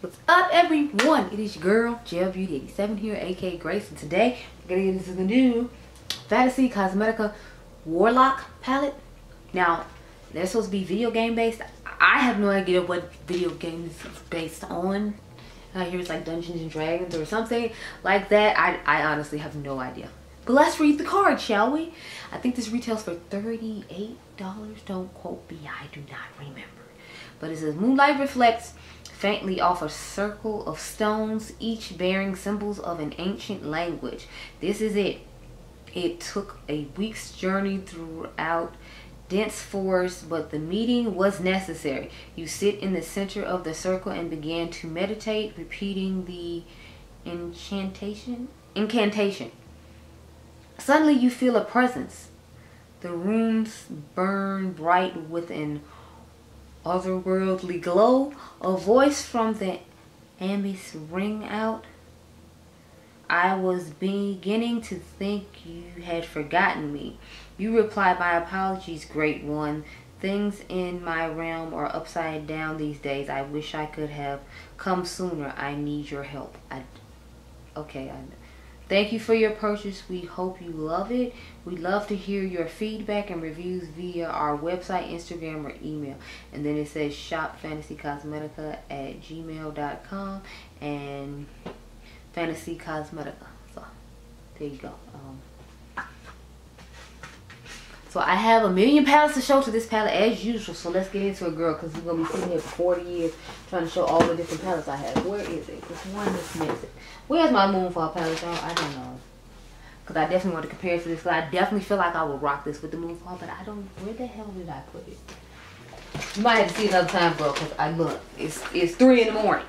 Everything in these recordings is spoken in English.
What's up, everyone? It is your girl GELBEAUTY 87 here, aka Grace, and today we're gonna get into the new Fenty Cosmetica Warlock palette. Now, they're supposed to be video game based. I have no idea what video game this is based on. I hear it's like Dungeons and Dragons or something like that. I honestly have no idea. But let's read the card, shall we? I think this retails for $38. Don't quote me, I do not remember. But it says moonlight reflects faintly off a circle of stones, each bearing symbols of an ancient language. This is it. It took a week's journey throughout dense forest, but the meeting was necessary. You sit in the center of the circle and began to meditate, repeating the incantation. Suddenly you feel a presence. The rooms burn bright with an otherworldly glow. A voice from the abyss rang out. I was beginning to think you had forgotten me. You replied, my apologies, great one. Things in my realm are upside down these days. I wish I could have come sooner. I need your help. Thank you for your purchase. We hope you love it. We'd love to hear your feedback and reviews via our website, Instagram, or email. And then it says shopfantasycosmetica@gmail.com and Fantasy Cosmetica. So there you go. So I have a million palettes to show to this palette as usual. So let's get into it, girl, because we're going to be sitting here for 40 years trying to show all the different palettes I have. Where is it? This one is missing. Where's my Moonfall palette, y'all? I don't know. Because I definitely want to compare it to this. Because I definitely feel like I would rock this with the Moonfall. But I don't. Where the hell did I put it? You might have to see it another time, bro. Because I look. It's 3 in the morning.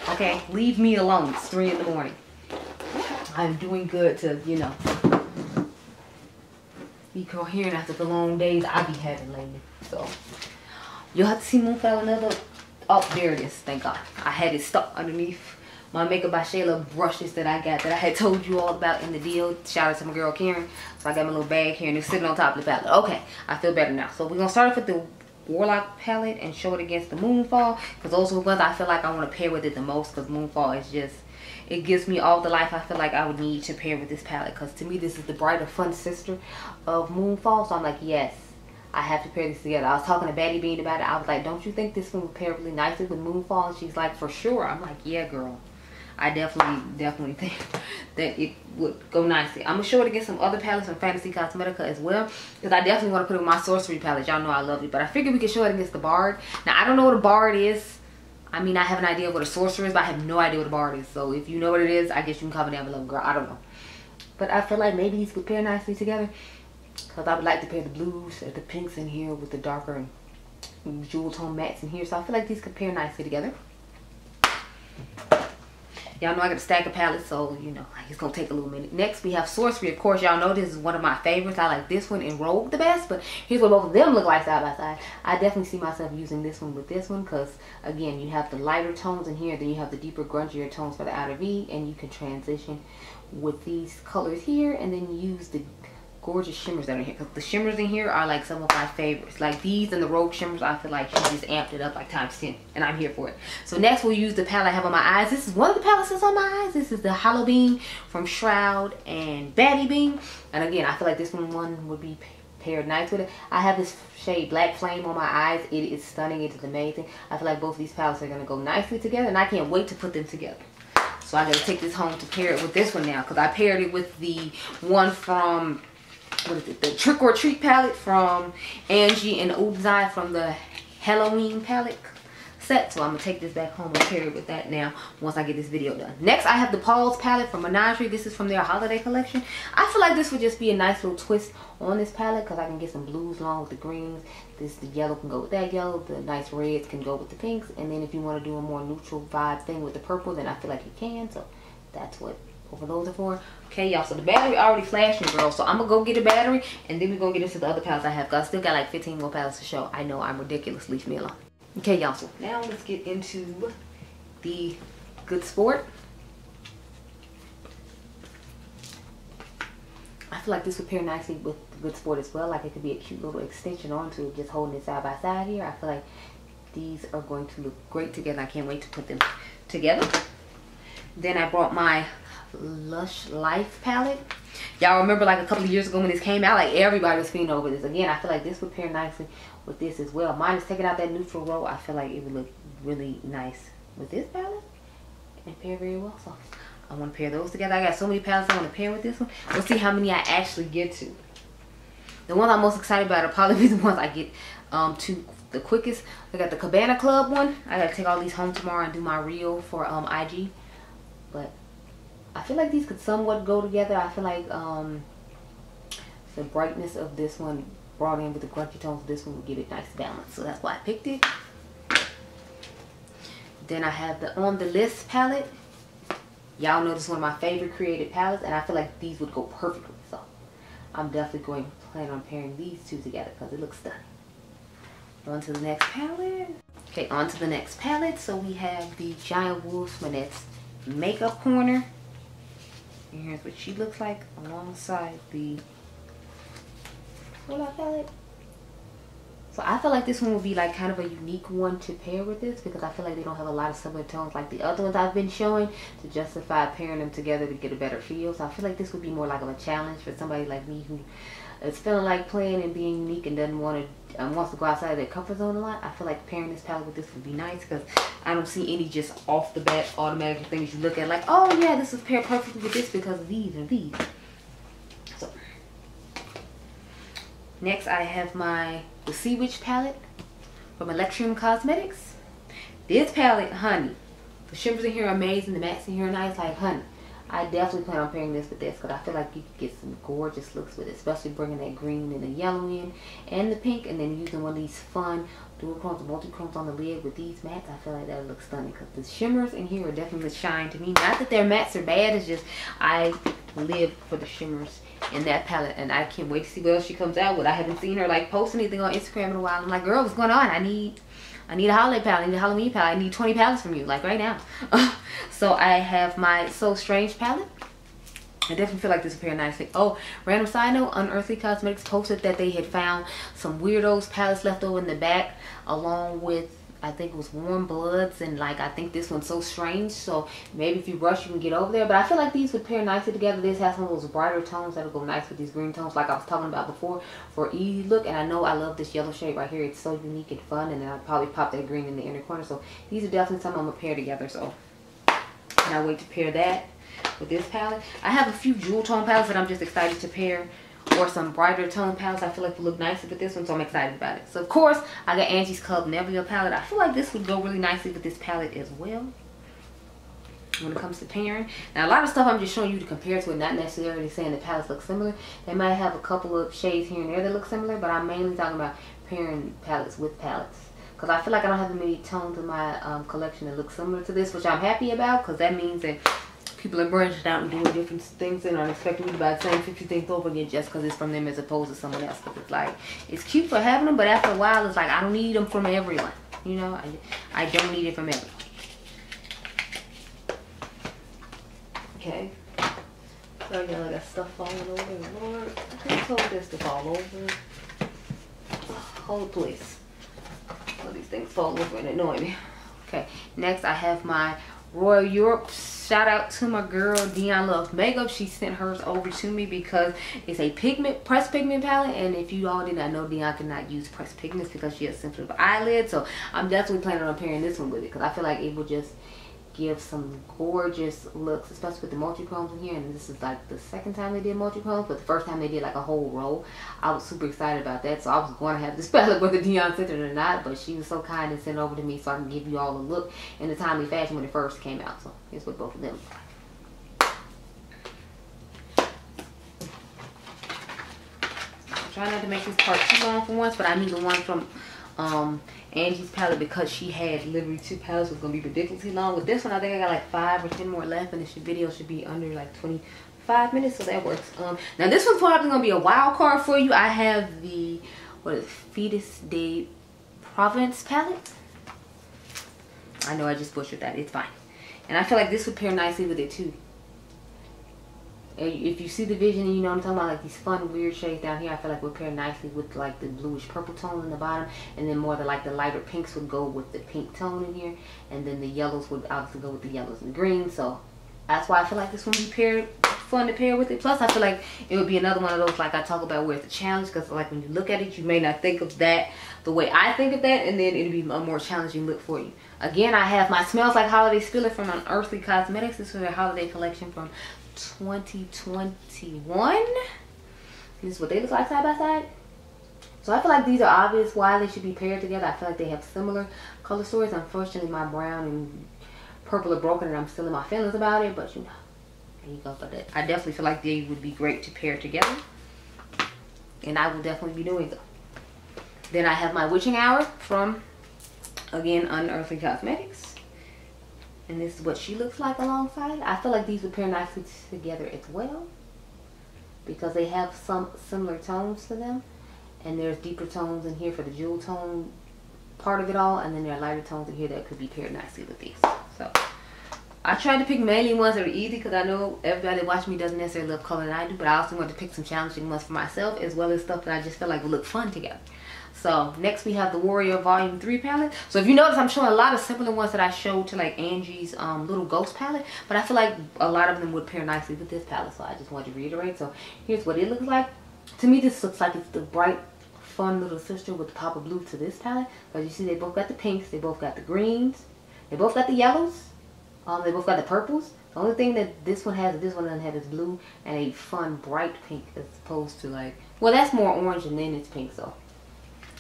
Okay? Leave me alone. It's 3 in the morning. I'm doing good to, you know, be coherent after the long days I be having lately. So you'll have to see Moonfall another. Oh, there it is. Thank God. I had it stuck underneath my Makeup by Shayla brushes that I got, that I had told you all about in the deal. Shout out to my girl Karen. So I got my little bag here and it's sitting on top of the palette. Okay, I feel better now. So we're gonna start off with the Warlock palette and show it against the Moonfall, because those are the ones I feel like I want to pair with it the most, because Moonfall is just, it gives me all the life I feel like I would need to pair with this palette, because to me this is the brighter, fun sister of Moonfall. So I'm like, yes, I have to pair these together. I was talking to Batty Bean about it. I was like, don't you think this one would pair really nicely with Moonfall? And she's like, for sure. I'm like, yeah, girl. I definitely think that it would go nicely. I'm going to show it against some other palettes from Fantasy Cosmetica as well, because I definitely want to put it with my Sorcery palette. Y'all know I love it. But I figured we could show it against the Bard. Now, I don't know what a Bard is. I mean, I have an idea of what a Sorcerer is, but I have no idea what a Bard is. So if you know what it is, I guess you can comment down below, girl. I don't know. But I feel like maybe these could pair nicely together, because I would like to pair the blues or the pinks in here with the darker jewel tone mattes in here. So I feel like these could pair nicely together. Y'all know I got a stack of palettes, so, you know, it's going to take a little minute. Next, we have Sorcery. Of course, y'all know this is one of my favorites. I like this one and Rogue the best, but here's what both of them look like side by side. I definitely see myself using this one with this one, because, again, you have the lighter tones in here, then you have the deeper, grungier tones for the outer V, and you can transition with these colors here, and then use the gorgeous shimmers that are in here, because the shimmers in here are like some of my favorites. Like these and the Rogue shimmers, I feel like she just amped it up like times 10, and I'm here for it. So next we'll use the palette I have on my eyes. This is one of the palettes that's on my eyes. This is the Hollow Beam from Shroud and Batty Beam, and again, I feel like this one would be paired nice with it. I have this shade Black Flame on my eyes. It is stunning. It is amazing. I feel like both of these palettes are going to go nicely together, and I can't wait to put them together. So I got to take this home to pair it with this one now, because I paired it with the one from, what is it, the Trick or Treat palette from Angie and Udzai from the Halloween palette set. So I'm going to take this back home and pair it with that now once I get this video done. Next, I have the Paul's palette from Menagerie. This is from their holiday collection. I feel like this would just be a nice little twist on this palette, because I can get some blues along with the greens. The yellow can go with that yellow. The nice reds can go with the pinks. And then if you want to do a more neutral vibe thing with the purple, then I feel like you can. So that's what both of those are for. Okay, y'all, so the battery already flashing, girl. So I'm going to go get a battery, and then we're going to get into the other palettes I have, because I still got like 15 more palettes to show. I know I'm ridiculous. Leave me alone. Okay, y'all, so now let's get into the Good Sport. I feel like this would pair nicely with the Good Sport as well. Like it could be a cute little extension onto it, just holding it side by side here. I feel like these are going to look great together. I can't wait to put them together. Then I brought my Lush Life palette. Y'all remember like a couple of years ago when this came out, like everybody was feeding over this. Again, I feel like this would pair nicely with this as well. Mine is taking out that neutral row. I feel like it would look really nice with this palette and pair very well. So I want to pair those together. I got so many palettes I want to pair with this one. We'll see how many I actually get to. The ones I'm most excited about are probably be the ones I get to the quickest. I got the Cabana Club one. I got to take all these home tomorrow and do my reel for IG. But I feel like these could somewhat go together. I feel like the brightness of this one brought in with the crunchy tones of this one would give it nice balance. So that's why I picked it. Then I have the On The List palette. Y'all know this is one of my favorite created palettes, and I feel like these would go perfectly. So I'm definitely going to plan on pairing these two together because it looks stunning. On to the next palette. Okay, on to the next palette. So we have the Dionluvsmakeup Makeup Corner. And here's what she looks like alongside the Warlock palette. So I feel like this one will be like kind of a unique one to pair with this because I feel like they don't have a lot of similar tones like the other ones I've been showing to justify pairing them together to get a better feel. So I feel like this would be more like of a challenge for somebody like me who is feeling like playing and being unique and doesn't want to wants to go outside of their comfort zone a lot. I feel like pairing this palette with this would be nice because I don't see any just off the bat automatic things you look at like, oh yeah, this would pair perfectly with this because of these and these. So next I have the Sea Witch palette from Electrium Cosmetics. This palette, honey, the shimmers in here are amazing, the mattes in here are nice. Like, honey, I definitely plan on pairing this with this because I feel like you could get some gorgeous looks with it, especially bringing that green and the yellow in and the pink, and then using one of these fun dual chromes, multi-chromes on the lid with these mattes. I feel like that would look stunning because the shimmers in here are definitely the shine to me. Not that their mattes are bad, it's just I live for the shimmers in that palette, and I can't wait to see what else she comes out with. I haven't seen her like post anything on Instagram in a while. I'm like, girl, what's going on? I need a holiday palette. I need a Halloween palette. I need 20 palettes from you, like right now. So I have my So Strange palette. I definitely feel like this will pair nicely. Oh, random side note, Unearthly Cosmetics posted that they had found some Weirdos palettes left over in the back, along with, I think it was Warm Bloods, and like I think this one's So Strange. So maybe if you rush, you can get over there. But I feel like these would pair nicely together. This has some of those brighter tones that'll go nice with these green tones, like I was talking about before, for an easy look. And I know I love this yellow shade right here. It's so unique and fun. And then I'll probably pop that green in the inner corner. So these are definitely something I'm gonna pair together. So and I wait to pair that with this palette. I have a few jewel tone palettes that I'm just excited to pair, or some brighter tone palettes I feel like will look nicer with this one, so I'm excited about it. So of course I got Angie's Club Nebula palette. I feel like this would go really nicely with this palette as well when it comes to pairing. Now a lot of stuff I'm just showing you to compare to it, not necessarily saying the palettes look similar. They might have a couple of shades here and there that look similar, but I'm mainly talking about pairing palettes with palettes. Because I feel like I don't have many tones in my collection that look similar to this, which I'm happy about, because that means that people are branching out and doing different things and aren't expecting me to buy the same 50 things over again just because it's from them as opposed to someone else. Because it's like, it's cute for having them, but after a while it's like I don't need them from everyone. You know, I don't need it from everyone. Okay. So y'all, I got stuff falling over. Lord, who told this to fall over? Hold please. All these things fall over and annoy me. Okay, next I have my Royal Europe. Shout out to my girl Dionluvsmakeup. She sent hers over to me because it's a pressed pigment palette, and if you all did not know, Dion cannot use pressed pigments because she has sensitive eyelids. So I'm definitely planning on pairing this one with it because I feel like it will just give some gorgeous looks, especially with the multi-chromes in here. And this is like the second time they did multi-chromes, but the first time they did like a whole row. I was super excited about that, so I was going to have this palette whether Dion sent it or not, but she was so kind and sent it over to me so I can give you all a look in a timely fashion when it first came out. So here's what both of them look like. I'm trying not to make this part too long for once, but I need the one from Angie's palette because she had literally 2 palettes. Was gonna be ridiculously long. With this one I think I got like 5 or 10 more left, and this video should be under like 25 minutes, so that works. Now this one's probably gonna be a wild card for you. I have the Fetus de Provence palette. I know I just butchered that, it's fine. And I feel like this would pair nicely with it too. if you see the vision and you know what I'm talking about, like these fun weird shades down here, I feel like would pair nicely with like the bluish purple tone in the bottom, and then more like the lighter pinks would go with the pink tone in here, and then the yellows would obviously go with the yellows and greens. So that's why I feel like this one would be fun to pair with it. Plus I feel like it would be another one of those like I talk about where it's a challenge, because like when you look at it you may not think of that the way I think of that, and then it'll be a more challenging look for you. Again, I have my Smells Like Holiday Spiller from Unearthly Cosmetics. This is a holiday collection from 2021. This is what they look like side by side. So I feel like these are obvious why they should be paired together. I feel like they have similar color stories. Unfortunately my brown and purple are broken and I'm still in my feelings about it, but you know, there you go. But I definitely feel like they would be great to pair together, and I will definitely be doing so. Then I have my Witching Hour from, again, Unearthly Cosmetics. And this is what she looks like alongside. I feel like these would pair nicely together as well, because they have some similar tones to them. And there's deeper tones in here for the jewel tone part of it all. And then there are lighter tones in here that could be paired nicely with these. So I tried to pick mainly ones that are easy, because I know everybody that watches me doesn't necessarily love color than I do. But I also wanted to pick some challenging ones for myself, as well as stuff that I just feel like would look fun together. So next we have the Warrior Volume 3 palette. So if you notice, I'm showing a lot of similar ones that I showed to like Angie's little ghost palette, but I feel like a lot of them would pair nicely with this palette, so I just wanted to reiterate. So here's what it looks like. To me this looks like it's the bright fun little sister with the pop of blue to this palette, because you see they both got the pinks, they both got the greens, they both got the yellows, they both got the purples. The only thing that this one has that this one doesn't have is blue and a fun bright pink, as opposed to like, well, that's more orange and then it's pink. So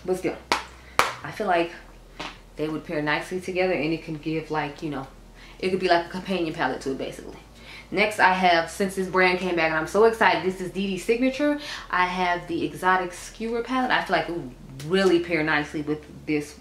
but still, I feel like they would pair nicely together, and it can give like, you know, it could be like a companion palette to it basically. Next I have, since this brand came back and I'm so excited, this is Didi's Signature. I have the Exotic Skewer palette. I feel like it would really pair nicely with this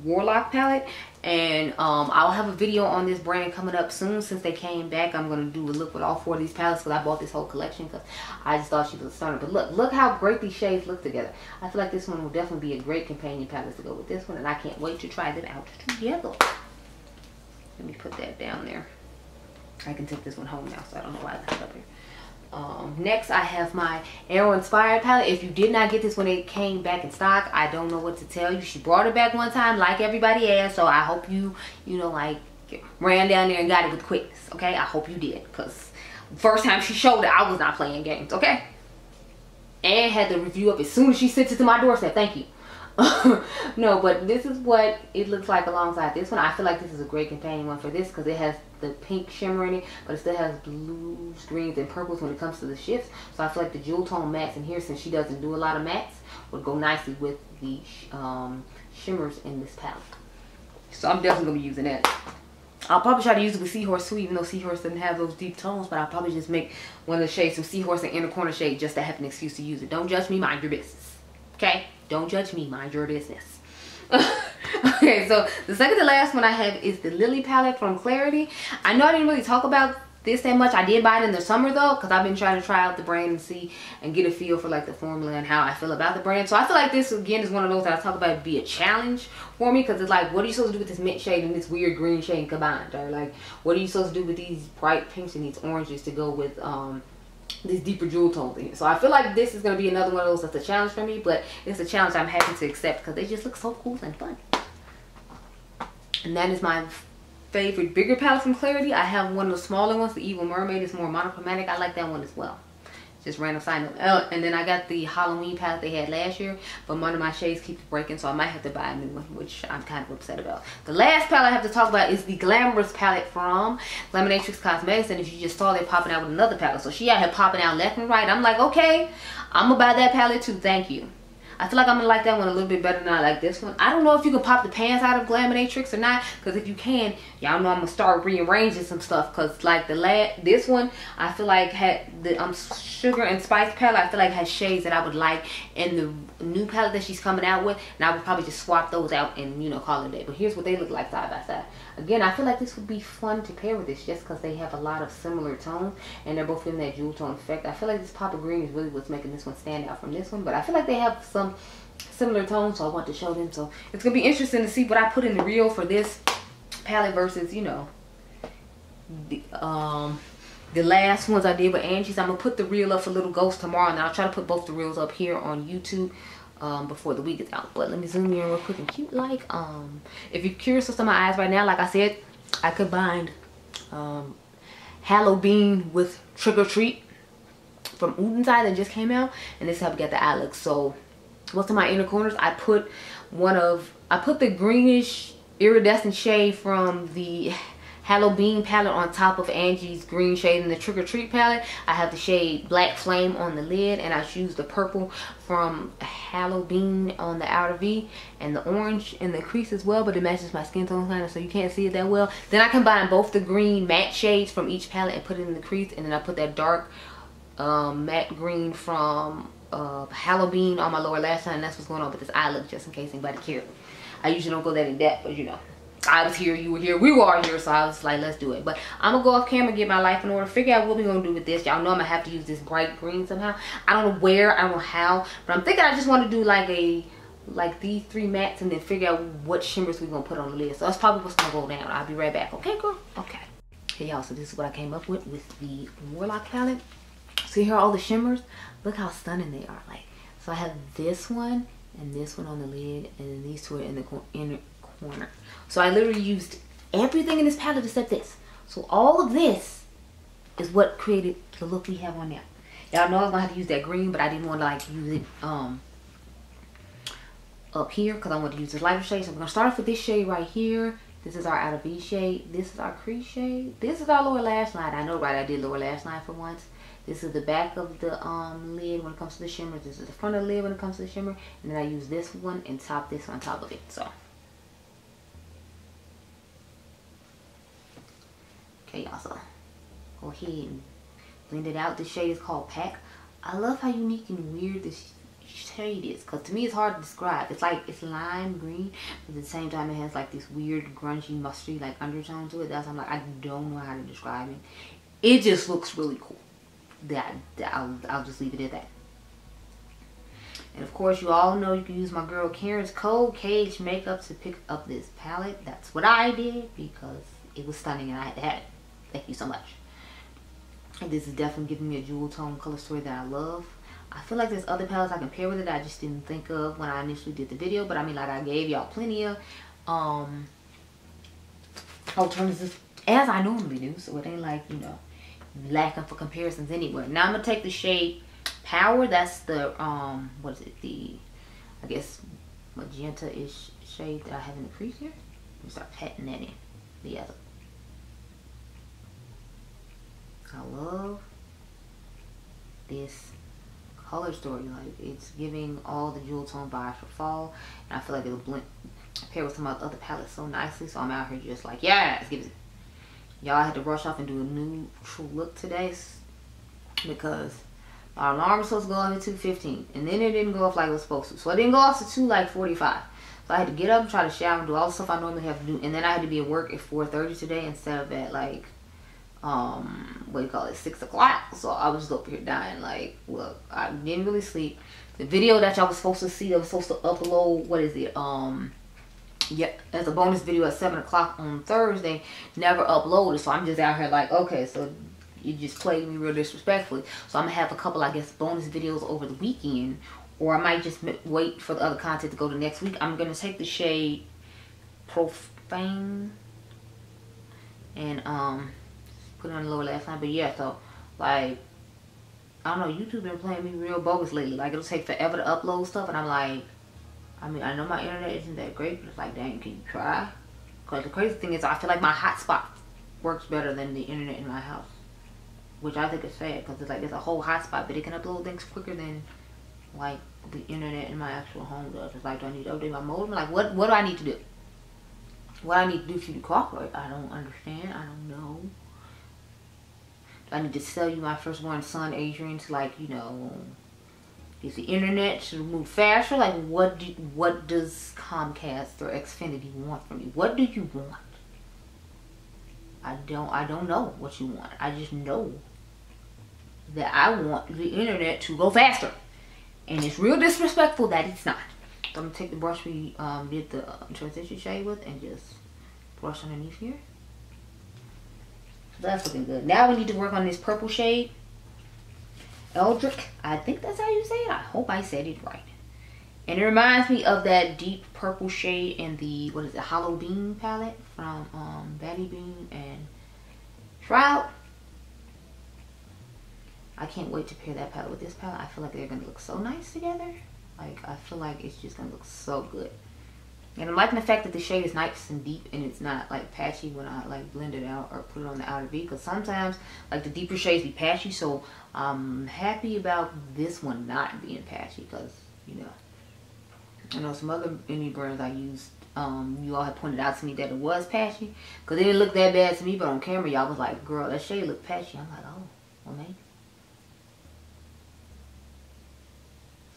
Warlock palette. And I'll have a video on this brand coming up soon. Since they came back, I'm going to do a look with all 4 of these palettes, because I bought this whole collection because I just thought she was stunning. But look how great these shades look together. I feel like this one will definitely be a great companion palette to go with this one, and I can't wait to try them out together. Let me put that down there. I can take this one home now, so I don't know why I left it up here. Next I have my Arrow Inspired palette. If you did not get this when it came back in stock, I don't know what to tell you. She brought it back one time like everybody else, so I hope you know, like, ran down there and got it with quickness. Okay, I hope you did, because first time she showed it I was not playing games. Okay, and had the review up as soon as she sent it to my doorstep. Thank you. No, but this is what it looks like alongside this one. I feel like this is a great companion one for this, because it has the pink shimmer in it, but it still has blues, greens, and purples when it comes to the shifts. So I feel like the jewel tone mattes in here, since she doesn't do a lot of mattes, would go nicely with the shimmers in this palette. So I'm definitely going to be using that. I'll probably try to use it with Seahorse too, even though Seahorse doesn't have those deep tones, but I'll probably just make one of the shades some Seahorse and Inner Corner shade just to have an excuse to use it. Don't judge me, mind your business. Okay? Don't judge me, mind your business. Okay, so the second to last one I have is the Lily palette from Clarity. I know I didn't really talk about this that much. I did buy it in the summer though, because I've been trying to try out the brand and see and get a feel for like the formula and how I feel about the brand. So I feel like this again is one of those that I talk about be a challenge for me, because it's like, what are you supposed to do with this mint shade and this weird green shade combined? Or like, what are you supposed to do with these bright pinks and these oranges to go with these deeper jewel tones in here? So I feel like this is going to be another one of those that's a challenge for me, but it's a challenge I'm happy to accept because they just look so cool and fun. And that is my favorite bigger palette from Clarity. I have one of the smaller ones, the Evil Mermaid. It's more monochromatic. I like that one as well. Just random side note. And then I got the Halloween palette they had last year, but one of my shades keeps breaking, so I might have to buy a new one, which I'm kind of upset about. The last palette I have to talk about is the Glamorous palette from Laminatrix Cosmetics, and if you just saw, they're popping out with another palette. So she out here popping out left and right. I'm like, okay, I'm gonna buy that palette too. Thank you. I feel like I'm gonna like that one a little bit better than I like this one. I don't know if you can pop the pants out of Laminatrix or not, because if you can, y'all know I'm gonna start rearranging some stuff, because like this one I feel like had the Sugar and Spice palette, I feel like has shades that I would like in the new palette that she's coming out with, and I would probably just swap those out and, you know, call it a day. But here's what they look like side by side. Again, I feel like this would be fun to pair with this, just because they have a lot of similar tones and they're both in that jewel tone effect. I feel like this pop of green is really what's making this one stand out from this one, but I feel like they have some similar tones, so I want to show them. So it's gonna be interesting to see what I put in the reel for this palette versus, you know, the last ones I did with Angie's. I'm gonna put the reel up for Little Ghost tomorrow, and I'll try to put both the reels up here on YouTube before the week is out. But let me zoom in real quick and cute like. If you're curious what's on my eyes right now, like I said, I combined Halloween with Trick or Treat from Udenside that just came out, and this is how we got the eye look. So what's in my inner corners, I put the greenish iridescent shade from the Halloween palette on top of Angie's green shade in the Trick or Treat palette. I have the shade Black Flame on the lid, and I used the purple from Halloween on the outer V, and the orange in the crease as well, but it matches my skin tone kind of, so you can't see it that well. Then I combine both the green matte shades from each palette and put it in the crease, and then I put that dark matte green from Halloween on my lower lash line, and that's what's going on with this eye look, just in case anybody cared. I usually don't go that in depth, but you know, I was here, you were here, we were all here, so I was like, let's do it. But I'm gonna go off camera, get my life in order, figure out what we're gonna do with this. Y'all know I'm gonna have to use this bright green somehow. I don't know where, I don't know how, but I'm thinking I just want to do like these 3 mattes, and then figure out what shimmers we're gonna put on the lid. So that's probably what's gonna go down. I'll be right back. Okay, girl? Okay. Hey y'all, so this is what I came up with the Warlock palette. See here, all the shimmers? Look how stunning they are. Like, so I have this one and this one on the lid, and then these two are in the inner corner. So I literally used everything in this palette except this. So all of this is what created the look we have on now. Y'all know I was gonna have to use that green, but I didn't want to like use it up here because I want to use this lighter shade. So we're gonna start off with this shade right here. This is our outer V shade. This is our crease shade. This is our lower lash line. I know, right? I did lower lash line for once. This is the back of the lid when it comes to the shimmer. This is the front of the lid when it comes to the shimmer. And then I use this one and top this on top of it. So, okay, y'all. So, go ahead and blend it out. This shade is called Pack. I love how unique and weird this shade is, because to me it's hard to describe. It's like, it's lime green, but at the same time it has like this weird grungy musty like undertone to it. That's, I'm like, I don't know how to describe it. It just looks really cool. I'll just leave it at that. And of course, you all know you can use my girl Karen's code Cage Makeup to pick up this palette. That's what I did because it was stunning and I had to have it. Thank you so much. And this is definitely giving me a jewel tone color story that I love. I feel like there's other palettes I can pair with it I just didn't think of when I initially did the video. But I mean, like, I gave y'all plenty of alternatives as I normally do. So it ain't like, you know, lacking for comparisons anywhere. Now I'm gonna take the shade Power. That's the what is it, the, I guess, magenta-ish shade that I have in the crease here. Let me start patting that in the other. I love this color story. Like, it's giving all the jewel tone vibes for fall, and I feel like it'll blend pair with some of the other palettes so nicely. So I'm out here just like, yeah, let's give it. Y'all, I had to rush off and do a neutral look today because our alarm was supposed to go off at 2:15, and then it didn't go off like it was supposed to. So it didn't go off to 2:45. So I had to get up and try to shower and do all the stuff I normally have to do, and then I had to be at work at 4:30 today instead of at like what do you call it, 6 o'clock. So I was just over here dying. Like, look, I didn't really sleep. The video that y'all was supposed to see, that was supposed to upload, what is it, yeah, as a bonus video at 7 o'clock on Thursday, never uploaded. So I'm just out here like, okay, so you just played me real disrespectfully. So I'm gonna have a couple, I guess, bonus videos over the weekend, or I might just wait for the other content to go to next week. I'm gonna take the shade Profane and put it on the lower lash line. But yeah, so like, I don't know, YouTube been playing me real bogus lately. Like, it'll take forever to upload stuff, and I'm like, I mean, I know my internet isn't that great, but it's like, dang, can you try? Because the crazy thing is, I feel like my hotspot works better than the internet in my house, which I think is sad, because it's like, there's a whole hotspot, but it can upload things quicker than like the internet in my actual home does. It's like, do I need to update my modem? Like, what do I need to do? What I need to do for you to cooperate? I don't understand. I don't know. Do I need to sell you my firstborn son, Adrian, to, like, you know, is the internet to move faster? Like, what does Comcast or Xfinity want from me? What do you want? I don't know what you want. I just know that I want the internet to go faster. And it's real disrespectful that it's not. So I'm gonna take the brush we did the transition shade with and just brush underneath here. So that's looking good. Now we need to work on this purple shade. Eldrick. I think that's how you say it. I hope I said it right. And it reminds me of that deep purple shade in the, what is it, Hollow Bean palette from Batty Bean and Shroud. I can't wait to pair that palette with this palette. I feel like they're going to look so nice together. Like, I feel like it's just going to look so good. And I'm liking the fact that the shade is nice and deep and it's not like patchy when I like blend it out or put it on the outer V. Because sometimes like the deeper shades be patchy. So I'm happy about this one not being patchy. Because, you know, I know some other indie brands I used, you all had pointed out to me that it was patchy. Because it didn't look that bad to me. But on camera y'all was like, girl, that shade looked patchy. I'm like, oh, well maybe.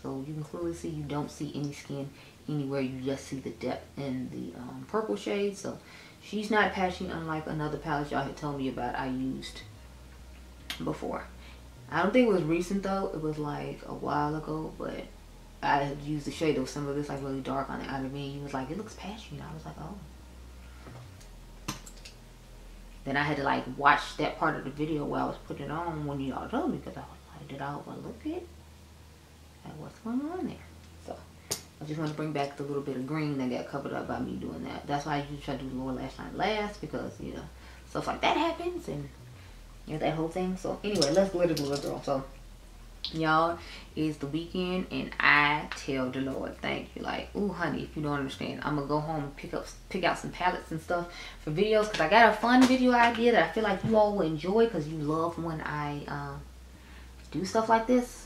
So you can clearly see you don't see any skin anywhere. You just see the depth in the purple shade. So she's not patchy, unlike another palette y'all had told me about I used before. I don't think it was recent though. It was like a while ago, but I had used the shade of some of this like really dark on the outer V. He was like, it looks patchy, and I was like, oh. Then I had to like watch that part of the video while I was putting it on when y'all told me, because I was like, did I overlook it? What's going on there? So I just want to bring back the little bit of green that got covered up by me doing that. That's why I usually try to do the lower lash line last, because you know stuff like that happens and you know that whole thing. So anyway, let's glitter girl. So y'all, it's the weekend and I tell the Lord thank you. Like, ooh honey, if you don't understand, I'm gonna go home and pick out some palettes and stuff for videos, because I got a fun video idea that I feel like you all will enjoy, because you love when I do stuff like this.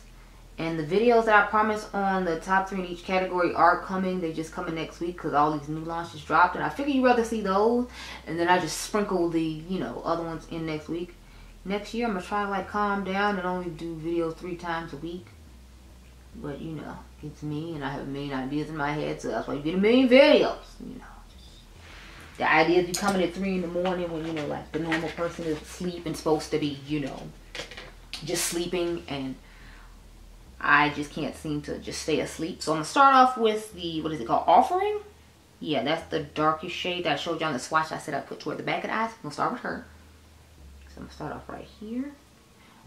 And the videos that I promised on the top 3 in each category are coming. They're just coming next week because all these new launches dropped. And I figure you'd rather see those. And then I just sprinkle the, you know, other ones in next week. Next year, I'm going to try to, like, calm down and only do videos 3 times a week. But, you know, it's me and I have a million ideas in my head. So that's why you get a million videos, you know. The ideas be coming at 3 in the morning when, you know, like, the normal person is asleep and supposed to be, you know, just sleeping, and I just can't seem to just stay asleep. So I'm going to start off with the, what is it called? Offering? Yeah, that's the darkest shade that I showed you on the swatch I said I put toward the back of the eyes. I'm going to start with her. So I'm going to start off right here.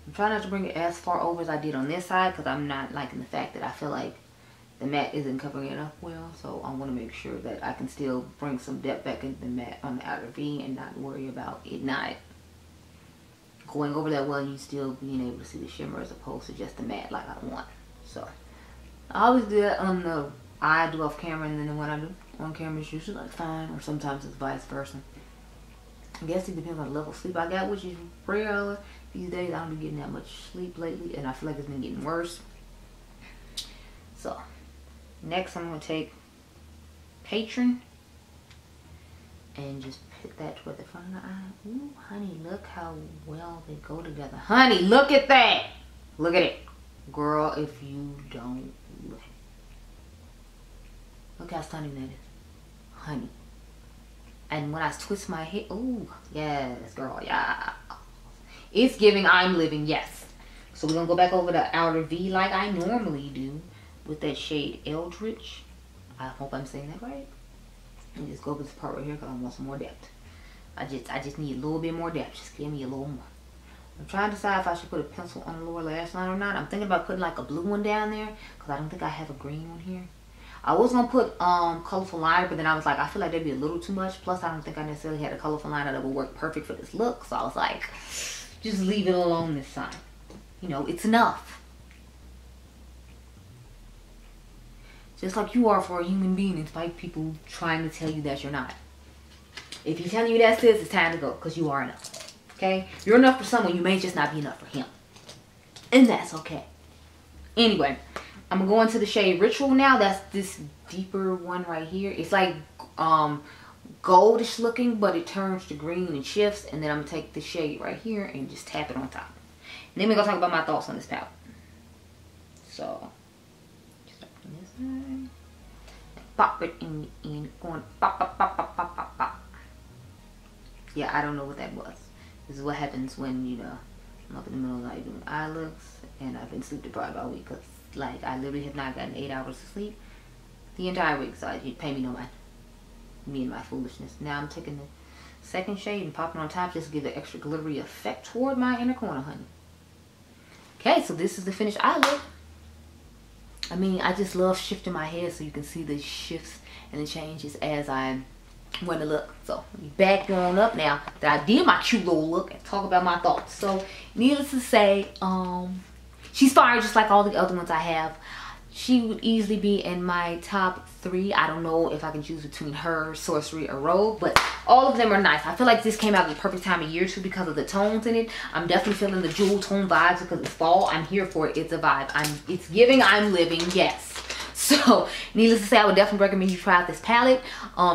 I'm trying not to bring it as far over as I did on this side, because I'm not liking the fact that I feel like the matte isn't covering it up well. So I want to make sure that I can still bring some depth back into the matte on the outer V and not worry about it not going over that well, and you still being able to see the shimmer as opposed to just the matte like I want. So I always do that on the eye, do off camera, and then when I do on camera it's usually like fine, or sometimes it's vice versa. I guess it depends on the level of sleep I got, which is rare these days. I don't be getting that much sleep lately, and I feel like it's been getting worse. So next I'm going to take Patron and just put that toward the front of the eye. Ooh, honey, look how well they go together. Honey, look at that. Look at it. Girl, if you don't look. Look how stunning that is. Honey. And when I twist my head, ooh, yes, girl, yeah. It's giving I'm living, yes. So we're going to go back over the outer V like I normally do with that shade Eldritch. I hope I'm saying that right. And just go over this part right here because I want some more depth. I just need a little bit more depth. Just give me a little more. I'm trying to decide if I should put a pencil on the lower lash line or not. I'm thinking about putting like a blue one down there, because I don't think I have a green one here. I was going to put colorful liner, but then I was like, I feel like that'd be a little too much. Plus, I don't think I necessarily had a colorful liner that would work perfect for this look. So I was like, just leave it alone this time. You know, it's enough. Just like you are for a human being, despite people trying to tell you that you're not. If he's telling you that, sis, it's time to go, because you are enough. Okay? You're enough for someone, you may just not be enough for him. And that's okay. Anyway, I'm going to go into the shade Ritual now. That's this deeper one right here. It's like goldish looking, but it turns to green and shifts. And then I'm going to take the shade right here and just tap it on top. And then we're going to talk about my thoughts on this palette. So, start from this side. Pop it in, going pop, pop, pop, pop, pop, pop, pop. Yeah, I don't know what that was. This is what happens when, you know, I'm up in the middle of the night doing eye looks, and I've been sleep deprived all week, because, like, I literally have not gotten 8 hours of sleep the entire week, so you pay me no mind. Me and my foolishness. Now I'm taking the second shade and pop it on top just to give an extra glittery effect toward my inner corner, honey. Okay, so this is the finished eye look. I mean, I just love shifting my head so you can see the shifts and the changes as I want to look. So let me back on up now that I did my cute little look and talk about my thoughts. So needless to say, she's fire just like all the other ones I have. She would easily be in my top 3. I don't know if I can choose between her, Sorcery, or Rogue, but all of them are nice. I feel like this came out at the perfect time of year too because of the tones in it. I'm definitely feeling the jewel tone vibes because it's fall. I'm here for it. It's a vibe. It's giving, I'm living, yes. So needless to say, I would definitely recommend you try out this palette.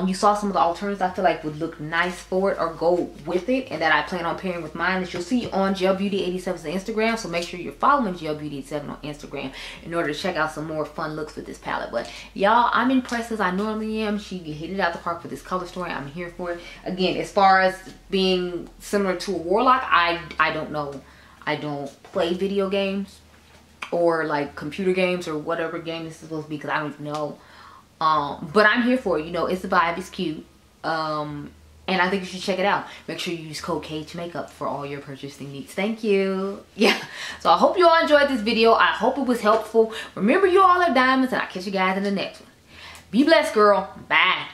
You saw some of the alternatives I feel like would look nice for it or go with it, and that I plan on pairing with mine, that you'll see on GelBeauty87's Instagram. So make sure you're following GelBeauty87 on Instagram in order to check out some more fun looks with this palette. But y'all, I'm impressed as I normally am. She hit it out the park with this color story. I'm here for it. Again, as far as being similar to a Warlock, I don't know. I don't play video games or like computer games or whatever game this is supposed to be because I don't know. But I'm here for it. You know, it's a vibe, it's cute. And I think you should check it out. Make sure you use code CAGEMAKeup for all your purchasing needs. Thank you. Yeah. So I hope you all enjoyed this video. I hope it was helpful. Remember, you all are diamonds, and I'll catch you guys in the next one. Be blessed, girl. Bye.